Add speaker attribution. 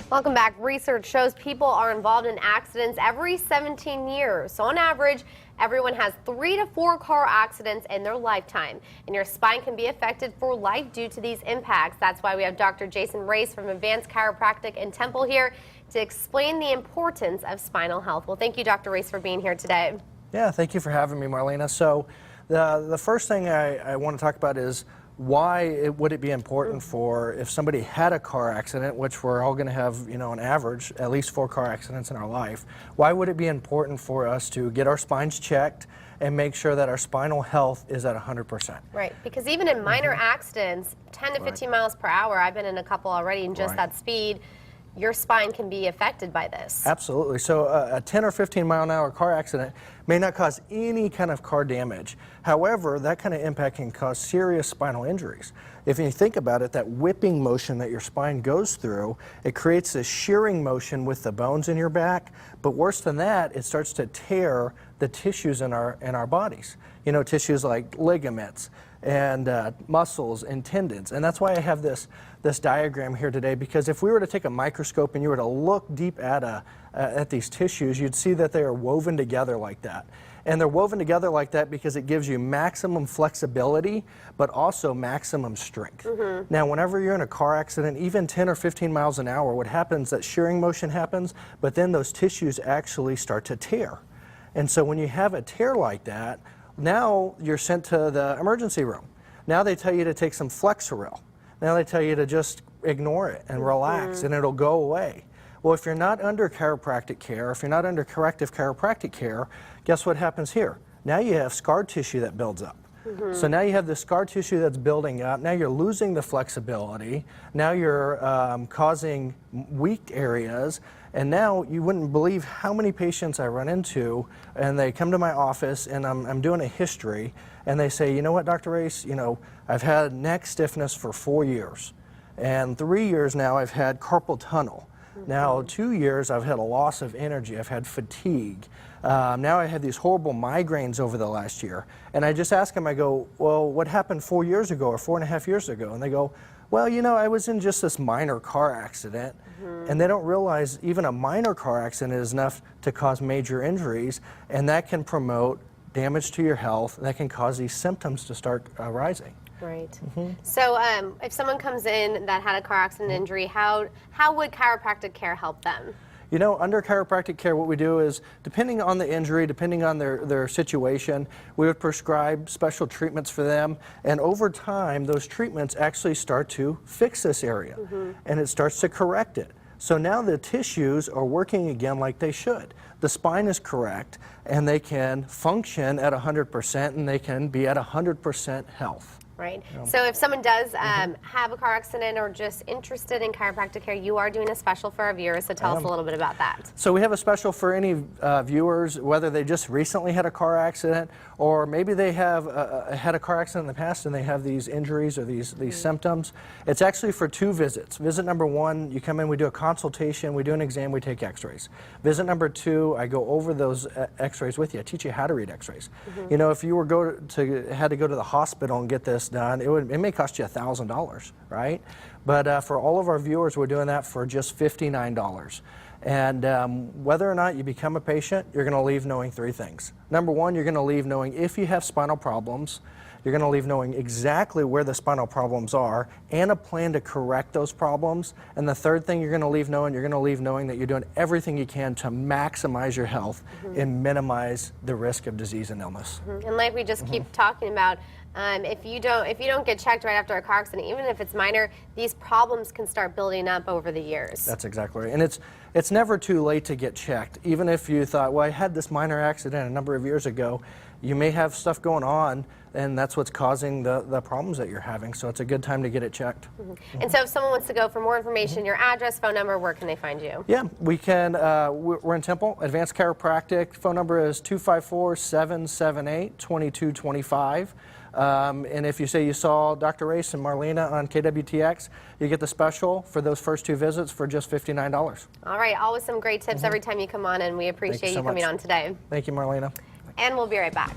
Speaker 1: Welcome back. Research shows people are involved in accidents every 17 years. So on average, everyone has 3 to 4 car accidents in their lifetime. And your spine can be affected for life due to these impacts. That's why we have Dr. Raesz from Advanced Chiropractic in Temple here to explain the importance of spinal health. Well, thank you, Dr. Raesz, for being here today.
Speaker 2: Yeah, thank you for having me, Marlena. So the first thing I want to talk about is why would it be important for if somebody had a car accident, which we're all going to have, on average, at least 4 car accidents in our life. Why would it be important for us to get our spines checked and make sure that our spinal health is at 100%?
Speaker 1: Right, because even in minor accidents, 10 to 15 miles per hour, I've been in a couple already, and just that speed, your spine can be affected by this.
Speaker 2: Absolutely. So a 10 or 15 mile an hour car accident may not cause any kind of car damage. However, that kind of impact can cause serious spinal injuries. If you think about it, that whipping motion that your spine goes through, it creates a shearing motion with the bones in your back. But worse than that, it starts to tear the tissues in our bodies. Tissues like ligaments and muscles and tendons. And that's why I have this diagram here today, because if we were to take a microscope and you were to look deep at these tissues, you'd see that they are woven together like that. And they're woven together like that because it gives you maximum flexibility, but also maximum strength. Now, whenever you're in a car accident, even 10 or 15 miles an hour, what happens, that shearing motion happens, but then those tissues actually start to tear. And so when you have a tear like that, now you're sent to the emergency room. Now they tell you to take some Flexeril. Now they tell you to just ignore it and relax and it'll go away. Well, if you're not under chiropractic care, if you're not under corrective chiropractic care, guess what happens here? Now you have scar tissue that builds up. So now you have the scar tissue that's building up. Now you're losing the flexibility. Now you're causing weak areas. And now you wouldn't believe how many patients I run into, and they come to my office and I'm doing a history, and they say, you know what, Dr. Raesz, I've had neck stiffness for 4 years. And 3 years now I've had carpal tunnel. Now 2 years I've had a loss of energy, I've had fatigue. Now I had these horrible migraines over the last year. And I just ask them, I go, well, what happened 4 years ago or 4.5 years ago? And they go, well, I was in just this minor car accident. And they don't realize even a minor car accident is enough to cause major injuries, and that can promote damage to your health, and that can cause these symptoms to start arising.
Speaker 1: Right. So if someone comes in that had a car accident injury, how would chiropractic care help them?
Speaker 2: Under chiropractic care, what we do is, depending on the injury, depending on their situation, we would prescribe special treatments for them. And over time, those treatments actually start to fix this area. And it starts to correct it. So now the tissues are working again like they should. The spine is correct, and they can function at 100%, and they can be at 100% health.
Speaker 1: Right. So if someone does have a car accident or just interested in chiropractic care, you are doing a special for our viewers, so tell us a little bit about that.
Speaker 2: So we have a special for any viewers, whether they just recently had a car accident, or maybe they have had a car accident in the past and they have these injuries or these symptoms. It's actually for 2 visits. Visit number 1, you come in, we do a consultation, we do an exam, we take x-rays. Visit number 2, I go over those x-rays with you. I teach you how to read x-rays. If you were had to go to the hospital and get this done, it may cost you $1,000, right? But for all of our viewers, we're doing that for just $59. And whether or not you become a patient, you're going to leave knowing 3 things. Number 1, you're going to leave knowing if you have spinal problems. You're going to leave knowing exactly where the spinal problems are and a plan to correct those problems. And the third thing you're going to leave knowing, that you're doing everything you can to maximize your health and minimize the risk of disease and illness.
Speaker 1: And like we just keep talking about, if you don't get checked right after a car accident, even if it's minor, these problems can start building up over the years.
Speaker 2: That's exactly right. And it's never too late to get checked. Even if you thought, well, I had this minor accident a number of years ago, you may have stuff going on, and that's what's causing the problems that you're having. So it's a good time to get it checked.
Speaker 1: And so if someone wants to go for more information, your address, phone number, where can they find you?
Speaker 2: Yeah, we can. We're in Temple, Advanced Chiropractic. Phone number is 254-778-2225. And if you say you saw Dr. Raesz and Marlena on KWTX, you get the special for those first 2 visits for just $59.
Speaker 1: All right, always some great tips every time you come on, and we appreciate you coming on today.
Speaker 2: Thank you, Marlena.
Speaker 1: And we'll be right back.